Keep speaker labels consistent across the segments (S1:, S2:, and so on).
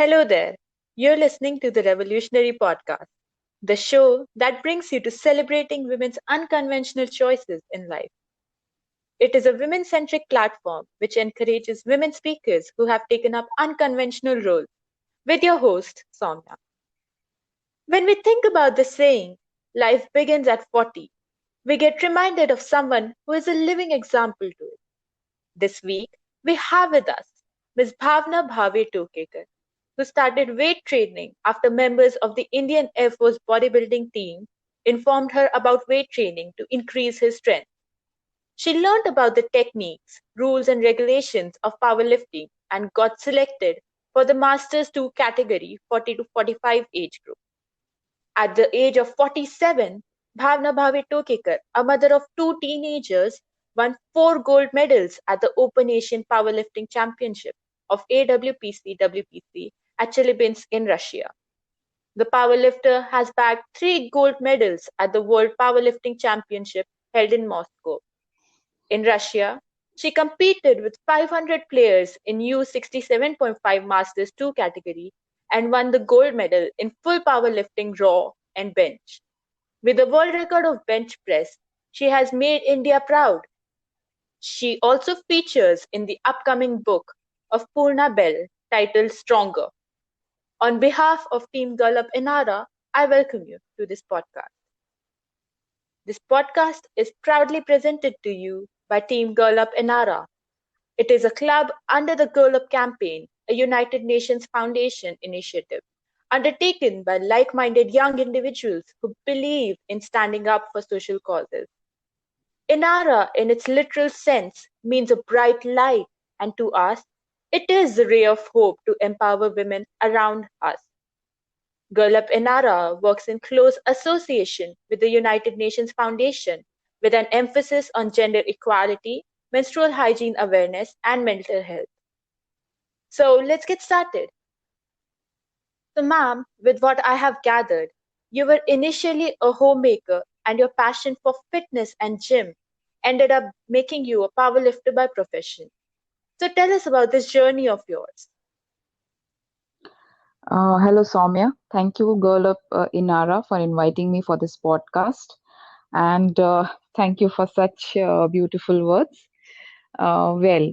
S1: Hello there. You're listening to the Revolutionary Podcast, the show that brings you to celebrating women's unconventional choices in life. It is a women centric platform which encourages women speakers who have taken up unconventional roles, with your host, Soumya. When we think about the saying, life begins at 40, we get reminded of someone who is a living example to it. This week, we have with us Ms. Bhavna Bhave Tokekar, who started weight training after members of the Indian Air Force bodybuilding team informed her about weight training to increase his strength. She learned about the techniques, rules, and regulations of powerlifting and got selected for the Masters 2 category 40 to 45 age group. At the age of 47, Bhavna Bhave Tokekar, a mother of two teenagers, won four gold medals at the Open Asian Powerlifting Championship of AWPC WPC at Chelyabinsk in Russia. The powerlifter has bagged three gold medals at the World Powerlifting Championship held in Moscow. In Russia, she competed with 500 players in U67.5 Masters 2 category and won the gold medal in full powerlifting raw and bench. With a world record of bench press, she has made India proud. She also features in the upcoming book of Poorna Bell titled Stronger. On behalf of Team Girl Up Inaara, I welcome you to this podcast. This podcast is proudly presented to you by Team Girl Up Inaara. It is a club under the Girl Up campaign, a United Nations Foundation initiative undertaken by like minded young individuals who believe in standing up for social causes. Inara, in its literal sense, means a bright light, and to us, it is the ray of hope to empower women around us. Girl Up Inara works in close association with the United Nations Foundation with an emphasis on gender equality, menstrual hygiene awareness, and mental health. So let's get started. So, ma'am, with what I have gathered, you were initially a homemaker and your passion for fitness and gym ended up making you a powerlifter by profession. So, tell us about this journey of yours.
S2: Hello, Soumya. Thank you, Girl Up Inara, for inviting me for this podcast. And thank you for such beautiful words. Well,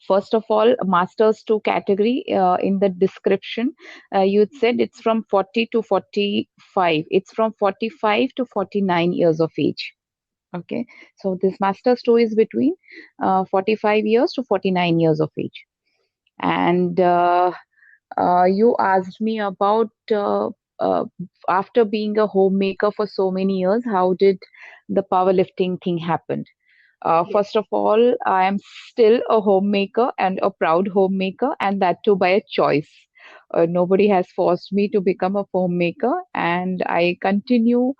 S2: first of all, Masters 2 category in the description, you said it's from 40 to 45. It's from 45 to 49 years of age. Okay, so this Masters 2 is between 45 years to 49 years of age. And you asked me about uh, after being a homemaker for so many years, how did the powerlifting thing happen?
S1: Yes.
S2: First of all, I am still a homemaker and a proud homemaker, and that too by a choice. Nobody has forced me to become a homemaker, and I continue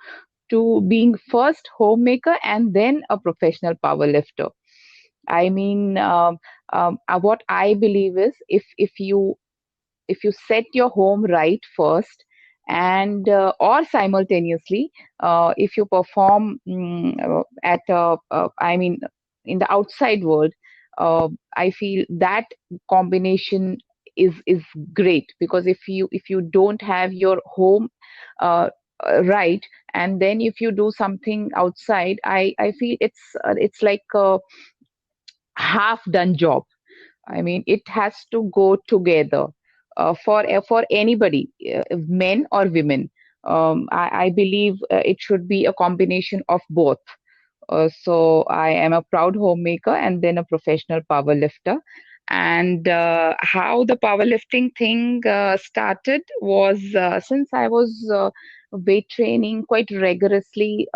S2: to being first homemaker and then a professional powerlifter. I mean, what I believe is if you set your home right first and or simultaneously if you perform at I mean in the outside world, I feel that combination is great, because if you don't have your home uh, right, and then if you do something outside, I feel it's like a half done job. I mean, it has to go together for anybody, men or women. I believe it should be a combination of both. So I am a proud homemaker and then a professional power lifter. And how the powerlifting thing started was since I was weight training quite rigorously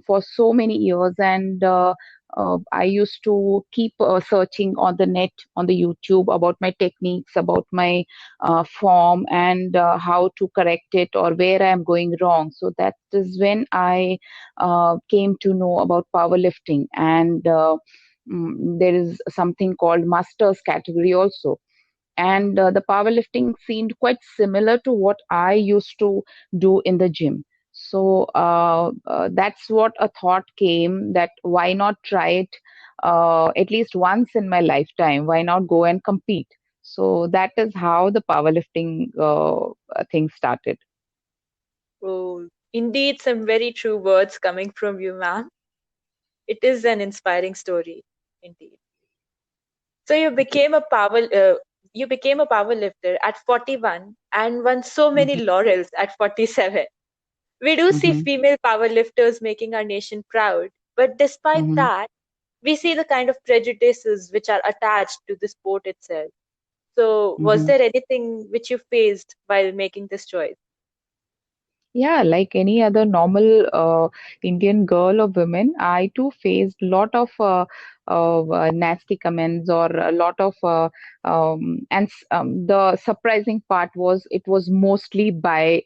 S2: for so many years, and I used to keep searching on the net, on the YouTube, about my techniques, about my form, and how to correct it or where I am going wrong. So that is when I came to know about powerlifting, and there is something called masters category also. And the powerlifting seemed quite similar to what I used to do in the gym. So that's what a thought came, that why not try it at least once in my lifetime? Why not go and compete? So that is how the powerlifting thing started.
S1: Oh, indeed, some very true words coming from you, ma'am. It is an inspiring story, indeed. So you became a power lifter at 41 and won so many
S2: Hmm.
S1: laurels at 47. We do see
S2: Hmm.
S1: female powerlifters making our nation proud, but despite
S2: Hmm.
S1: that, we see the kind of prejudices which are attached to the sport itself. So, was
S2: Hmm.
S1: there anything which you faced while making this choice?
S2: Yeah, like any other normal Indian girl or women, I too faced a lot of nasty comments or a lot of the surprising part was it was mostly by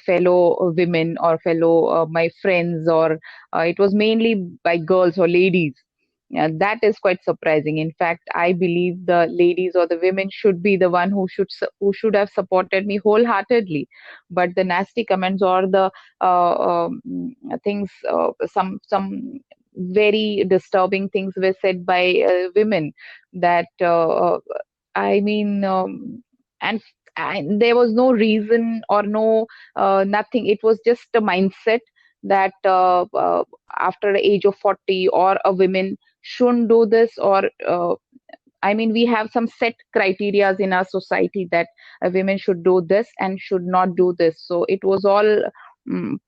S2: fellow women or fellow my friends, or it was mainly by girls or ladies. That is quite surprising. In fact, I believe the ladies or the women should be the one who should have supported me wholeheartedly, but the nasty comments or the things, some very disturbing things were said by women that I mean, and and there was no reason or no nothing. It was just a mindset that after the age of 40 or a woman shouldn't do this, or I mean, we have some set criterias in our society that women should do this and should not do this. So it was all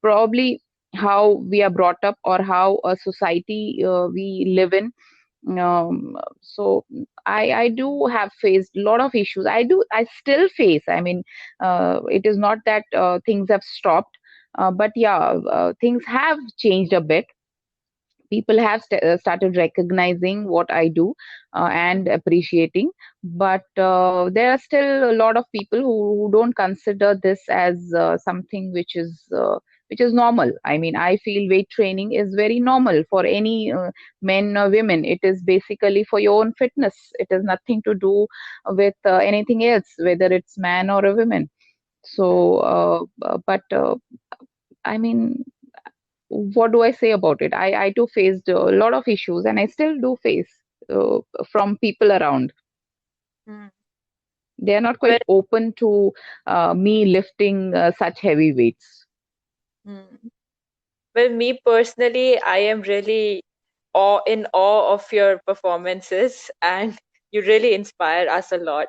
S2: probably how we are brought up or how a society we live in. So I do have faced a lot of issues. I still face. I mean, it is not that things have stopped, but yeah, things have changed a bit. People have started recognizing what I do and appreciating, but there are still a lot of people who don't consider this as something which is normal. I mean, I feel weight training is very normal for any men or women. It is basically for your own fitness. It has nothing to do with anything else, whether it's man or a woman. So, but I mean, what do I say about it? I too faced a lot of issues, and I still do face uh, from people around.
S1: Hmm.
S2: They are not
S1: Well,
S2: quite open to me lifting such heavy weights.
S1: hmm. Well, me personally, I am really in awe of your performances, and you really inspire us a lot.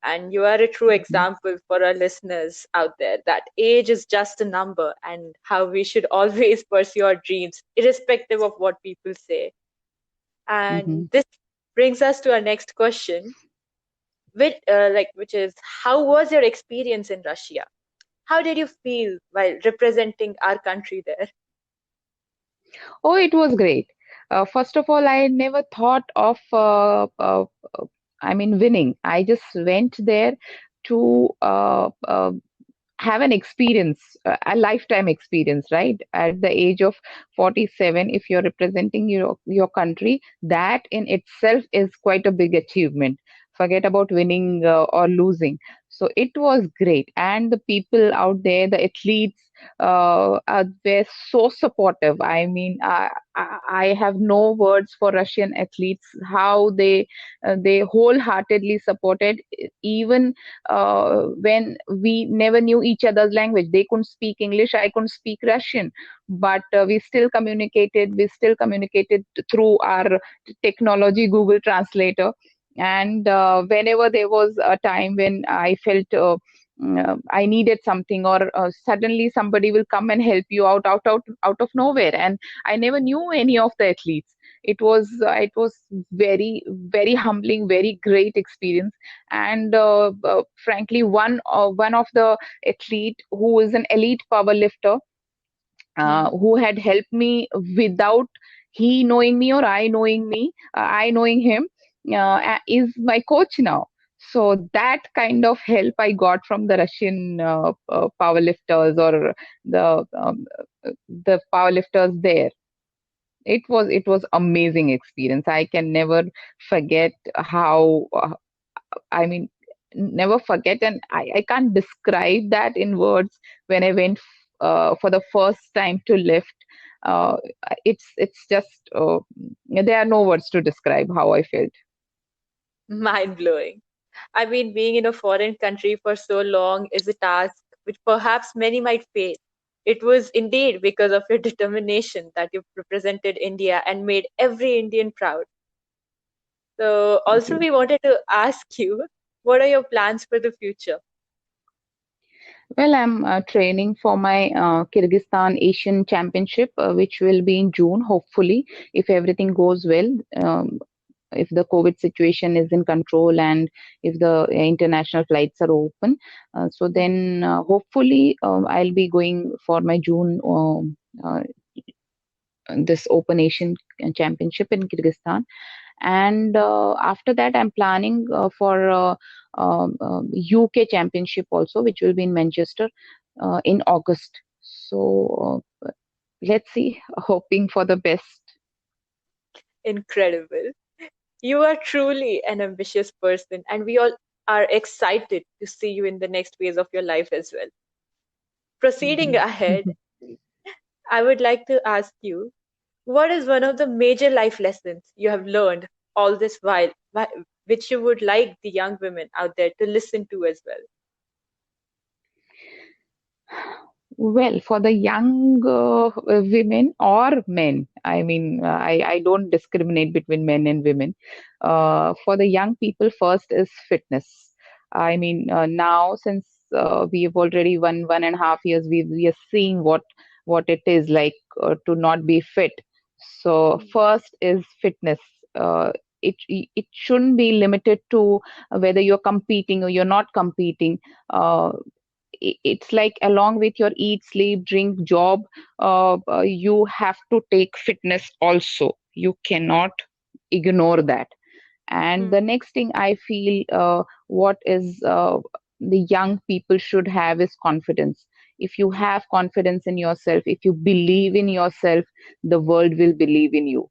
S1: And you are a true
S2: Mhm.
S1: example for our listeners out there that age is just a number and how we should always pursue our dreams, irrespective of what people say. And
S2: Mhm.
S1: this brings us to our next question, which is, how was your experience in Russia? How did you feel while representing our country there?
S2: Oh, it was great. First of all, I never thought of, I mean, winning. I just went there to have an experience, a lifetime experience, right? At the age of 47, if you're representing your country, that in itself is quite a big achievement. Forget about winning or losing. So it was great, and the people out there, the athletes, were so supportive. I mean, I have no words for Russian athletes. How they wholeheartedly supported, even when we never knew each other's language. They couldn't speak English, I couldn't speak Russian, but we still communicated. We still communicated through our technology, Google Translator. And whenever there was a time when I felt I needed something, or suddenly somebody will come and help you out of nowhere. And I never knew any of the athletes. It was very humbling, very great experience. And frankly, one of the athlete who is an elite power lifter,
S1: Hmm.
S2: who had helped me without he knowing me or I knowing him, is my coach now. So that kind of help I got from the Russian powerlifters, or the um, the powerlifters there. It was amazing experience. I can never forget how I mean, never forget, and I can't describe that in words. When I went for the first time to lift, uh, it's just there are no words to describe how I felt.
S1: Mind blowing. I mean, being in a foreign country for so long is a task which perhaps many might fail. It was indeed because of your determination that you represented India and made every Indian proud. So,
S2: Thank
S1: also,
S2: you.
S1: we wanted to ask you, what are your plans for the future?
S2: Well, I'm training for my Kyrgyzstan Asian Championship, which will be in June, hopefully, if everything goes well. If the COVID situation is in control and if the international flights are open. So then hopefully I'll be going for my June this Open Asian Championship in Kyrgyzstan. And after that, I'm planning for UK Championship also, which will be in Manchester in August. So let's see, hoping for the best.
S1: Incredible. You are truly an ambitious person, and we all are excited to see you in the next phase of your life as well. Proceeding
S2: Mhm.
S1: ahead, I would like to ask you, what is one of the major life lessons you have learned all this while, which you would like the young women out there to listen to as well?
S2: Well, for the young women or men, I mean, I don't discriminate between men and women. For the young people, first is fitness. I mean, now since we have already 1.5 years, we are seeing what it is like to not be fit. So
S1: Mm,
S2: first is fitness. Uh, it shouldn't be limited to whether you're competing or you're not competing. Uh, it's like along with your eat, sleep, drink, job, you have to take fitness also. You cannot ignore that. And
S1: mm,
S2: the next thing I feel, what is the young people should have is confidence. If you have confidence in yourself, if you believe in yourself, the world will believe in you.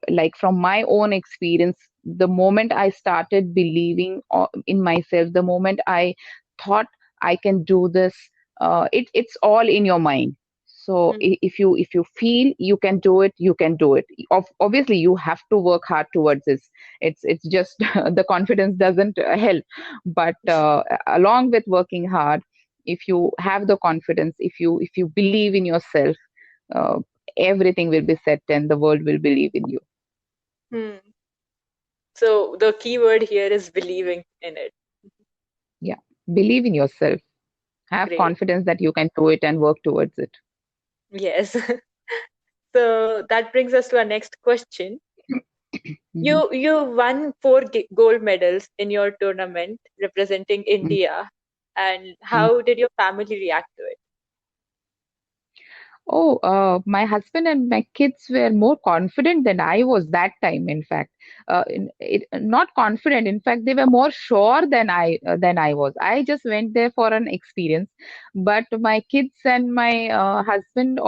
S2: Like from my own experience, the moment I started believing in myself, the moment I thought I can do this, it's all in your mind. So
S1: mm,
S2: if you feel you can do it, you can do it. Obviously, you have to work hard towards this. It's just the confidence doesn't help, but along with working hard, if you have the confidence, if you believe in yourself, uh, everything will be set and the world will believe in you.
S1: mm. So the key word here is believing in it.
S2: Yeah. Believe in yourself. Have
S1: Great.
S2: confidence that you can do it and work towards it.
S1: Yes. So that brings us to our next question.
S2: Mhm,
S1: You won four gold medals in your tournament representing
S2: mhm,
S1: India, and
S2: mhm.
S1: how did your family react to it?
S2: Oh, my husband and my kids were more confident than I was that time. In fact, not confident. In fact, they were more sure than I was. I just went there for an experience, but my kids and my husband,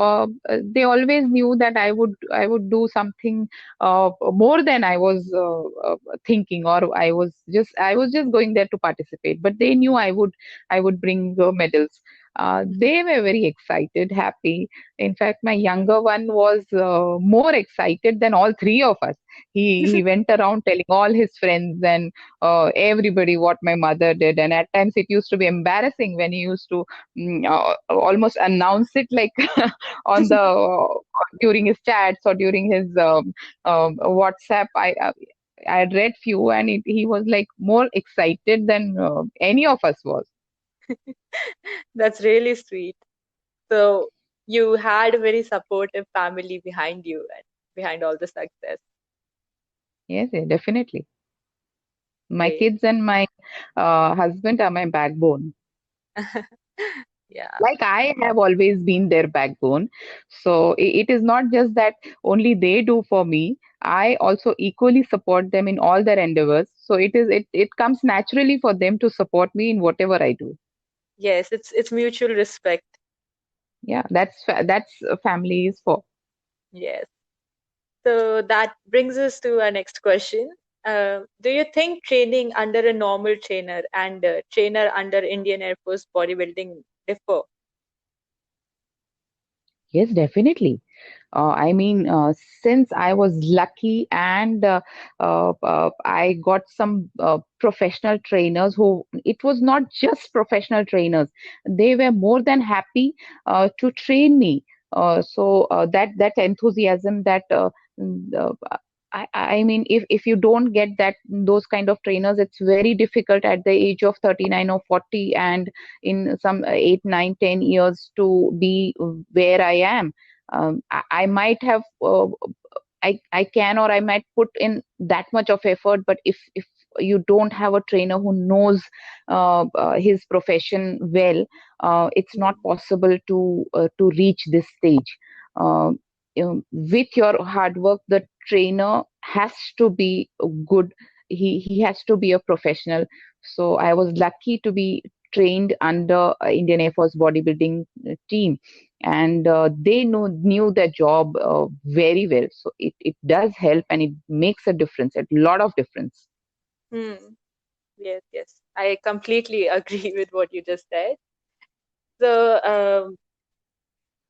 S2: they always knew that I would do something more than I was thinking, or I was just going there to participate. But they knew I would bring medals. They were very excited, happy. In fact, my younger one was more excited than all three of us. He went around telling all his friends and everybody what my mother did, and at times it used to be embarrassing when he used to almost announce it like on the during his chats or during his WhatsApp. I had read few, and he was like more excited than any of us was.
S1: That's really sweet. So you had a very supportive family behind you and behind all the success.
S2: Yes, yeah, definitely. My
S1: Great.
S2: kids and my husband are my backbone.
S1: Yeah.
S2: Like I have always been their backbone. So it is not just that only they do for me. I also equally support them in all their endeavors. So it comes naturally for them to support me in whatever I do.
S1: Yes, it's mutual respect.
S2: Yeah, that's family is for.
S1: Yes. So that brings us to our next question. Do you think training under a normal trainer and a trainer under Indian Air Force bodybuilding differ?
S2: Yes, definitely. I mean, since I was lucky and I got some professional trainers who, it was not just professional trainers, they were more than happy to train me. That enthusiasm, mm, uh, I mean, if you don't get those kind of trainers, it's very difficult at the age of 39 or 40, and in some 8, 9, 10 years to be where I am. I might have I can, or I might put in that much of effort, but if you don't have a trainer who knows his profession well, it's not
S1: Mm.
S2: possible to reach this stage. Uh, with your hard work, the trainer has to be good. He has to be a professional. So I was lucky to be trained under Indian Air Force bodybuilding team, and they knew their job very well. So it does help, and it makes a difference, a lot of difference.
S1: Hmm. Yes, yes. I completely agree with what you just said. So,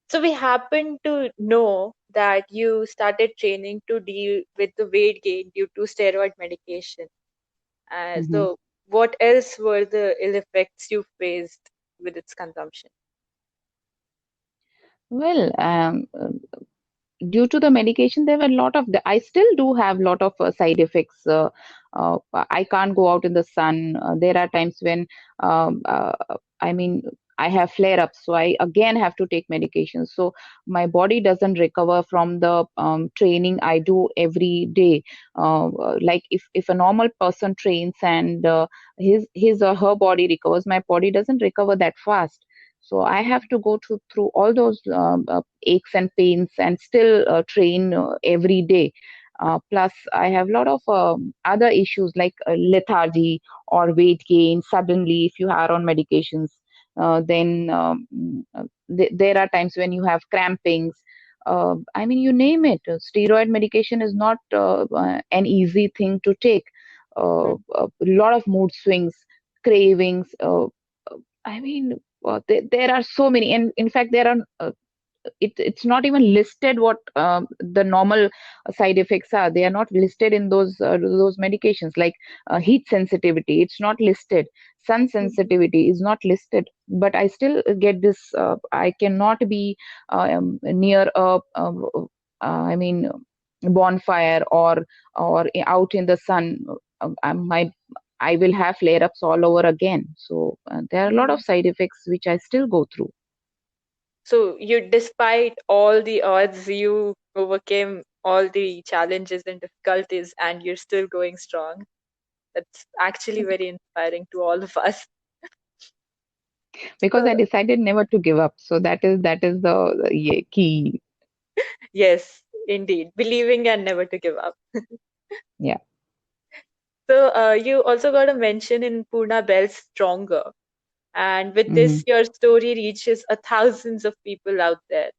S1: so we happen to know that you started training to deal with the weight gain due to steroid medication.
S2: Hmm.
S1: So, what else were the ill effects you faced with its consumption?
S2: Well, due to the medication, there were a lot of I still do have a lot of side effects. I can't go out in the sun. There are times when um, uh, I mean, I have flare ups, so I again have to take medication, so my body doesn't recover from the training I do every day. Like if a normal person trains and his or her body recovers, my body doesn't recover that fast. So I have to go through all those aches and pains and still train every day. Plus, I have a lot of other issues like lethargy or weight gain suddenly if you are on medications. Then there are times when you have crampings. I mean, you name it. Steroid medication is not an easy thing to take. A lot of mood swings, cravings. I mean, there are so many, and in fact, there are. It's not even listed what the normal side effects are. They are not listed in those medications, like heat sensitivity. It's not listed. Sun
S1: Mhm.
S2: sensitivity is not listed. But I still get this. I cannot be near I mean, bonfire or out in the sun. My I will have flare ups all over again. So there are a lot of
S1: Mhm.
S2: side effects which I still go through.
S1: So you, despite all the odds, you overcame all the challenges and difficulties, and you're still going strong. That's actually very inspiring to all of us.
S2: Because
S1: So
S2: I decided never to give up. So that is the yeah, key.
S1: yes, indeed, believing and never to give up.
S2: Yeah.
S1: So you also got a mention in Poorna Bell's Stronger, and with
S2: Hmm.
S1: this, your story reaches thousands of people out there.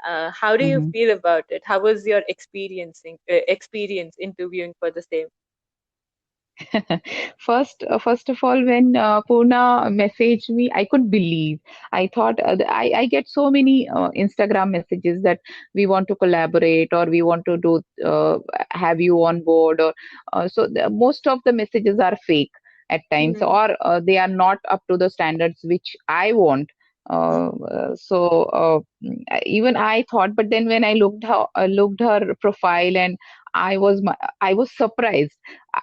S1: How do you
S2: Hmm.
S1: feel about it? How was your experience interviewing for the same?
S2: First of all, when Poorna messaged me, I could believe. I thought I get so many Instagram messages that we want to collaborate or we want to do have you on board, or most of the messages are fake at times,
S1: Mm-hmm.
S2: or they are not up to the standards which I want. Even I thought, but then when I looked her profile, and I was surprised.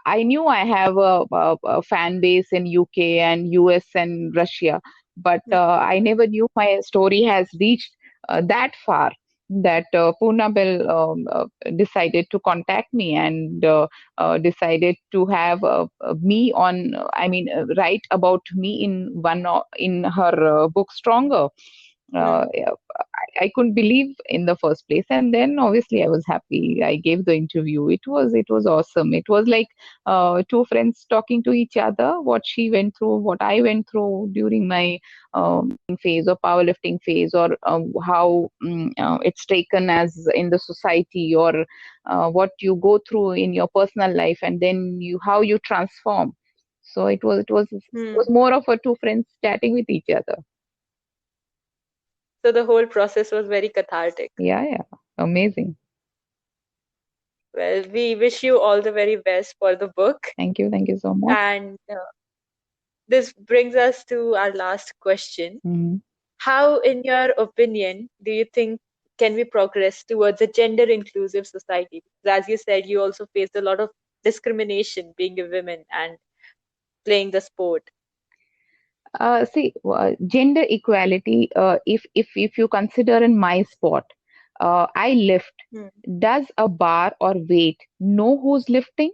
S2: I knew I have a fan base in UK and US and Russia, but I never knew my story has reached that far. That Poorna Bell decided to contact me and decided to have me on. I mean, write about me in in her book Stronger. Yeah, I couldn't believe in the first place, and then obviously I was happy. I gave the interview. It was awesome. It was like two friends talking to each other. What she went through, what I went through during my phase or powerlifting phase, or how it's taken as in the society, or what you go through in your personal life, and then you how you transform. So it was
S1: Mm-hmm.
S2: more of a two friends chatting with each other.
S1: So the whole process was very cathartic.
S2: Yeah, yeah. Amazing.
S1: Well, we wish you all the very best for the book.
S2: Thank you so much.
S1: And this brings us to our last question.
S2: Mhm.
S1: How, in your opinion, do you think can we progress towards a gender inclusive society? Because as you said, you also faced a lot of discrimination being a woman and playing the sport.
S2: See, gender equality. If you consider in my sport, I lift.
S1: Hmm.
S2: Does a bar or weight know who's lifting?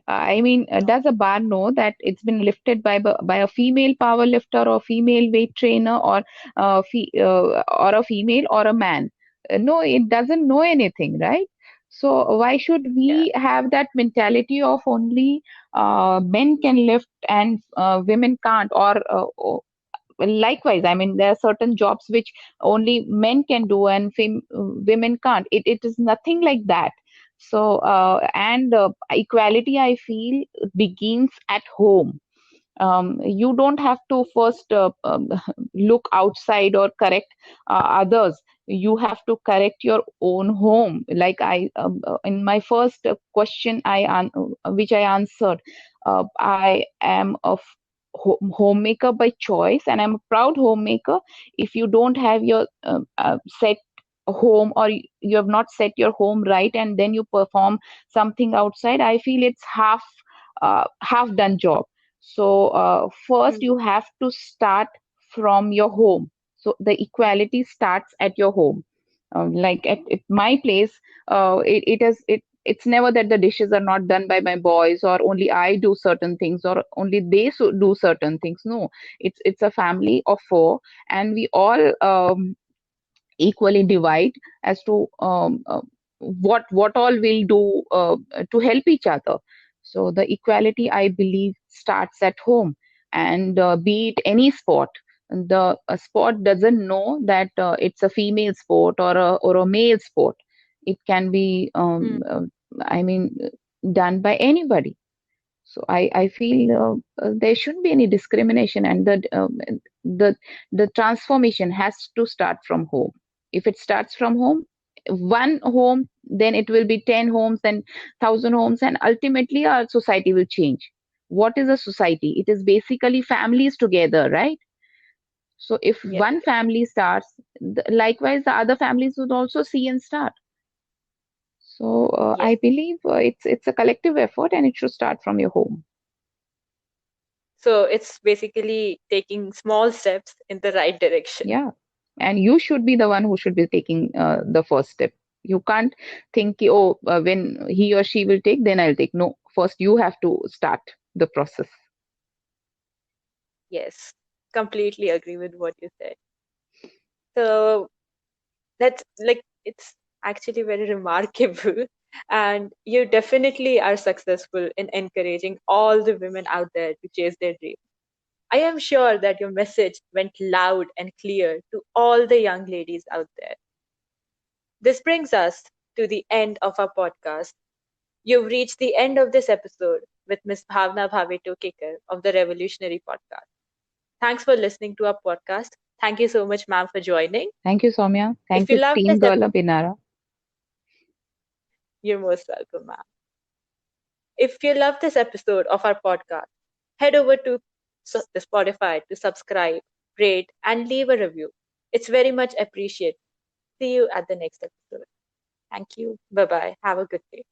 S2: I mean,
S1: No.
S2: does a bar know that it's been lifted by a female power lifter or female weight trainer or a female or a man? No, it doesn't know anything, right? So why should
S1: Yeah.
S2: we have that mentality of only men can lift and women can't? Or likewise, I mean, there are certain jobs which only men can do and women can't. It is nothing like that. So and equality, I feel, begins at home. You don't have to first look outside or correct others. You have to correct your own home. Like in my first question which I answered, I am a homemaker by choice, and I'm a proud homemaker. If you don't have your set home, or you have not set your home right, and then you perform something outside, I feel it's half done job. So first
S1: Hmm.
S2: you have to start from your home. So the equality starts at your home. Like at my place, it's never that the dishes are not done by my boys, or only I do certain things, or only they do certain things. No, it's a family of four, and we all equally divide as to what all we'll do to help each other. So the equality, I believe, starts at home. And be it any sport, the a sport doesn't know that it's a female sport or a male sport. It can be
S1: Hmm.
S2: I mean, done by anybody. So I feel there shouldn't be any discrimination, and the the transformation has to start from home. If it starts from home, one home, then it will be 10 homes, then 1,000 homes, and ultimately our society will change. What is a society? It is basically families together, right? So if
S1: Yes.
S2: one family starts, likewise the other families would also see and start. So I
S1: Yes.
S2: believe it's a collective effort, and it should start from your home.
S1: So it's basically taking small steps in the right direction.
S2: Yeah, and you should be the one who should be taking the first step. You can't think, oh, when he or she will take, then I'll take. No, first you have to start the process.
S1: Yes. Completely agree with what you said. So that's like it's actually very remarkable. And you definitely are successful in encouraging all the women out there to chase their dreams. I am sure that your message went loud and clear to all the young ladies out there. This brings us to the end of our podcast. You've reached the end of this episode with Miss Bhavna Bhave Tokekar of the Revolutionary Podcast. Thanks for listening to our podcast. Thank you so much, ma'am, for joining.
S2: Thank you, Soumya.
S1: If
S2: Thank
S1: you
S2: you,
S1: love
S2: Team
S1: this
S2: Girl
S1: episode,
S2: of Inara.
S1: you're most welcome, ma'am. If you love this episode of our podcast, head over to the Spotify to subscribe, rate, and leave a review. It's very much appreciated. See you at the next episode. Thank you. Bye bye. Have a good day.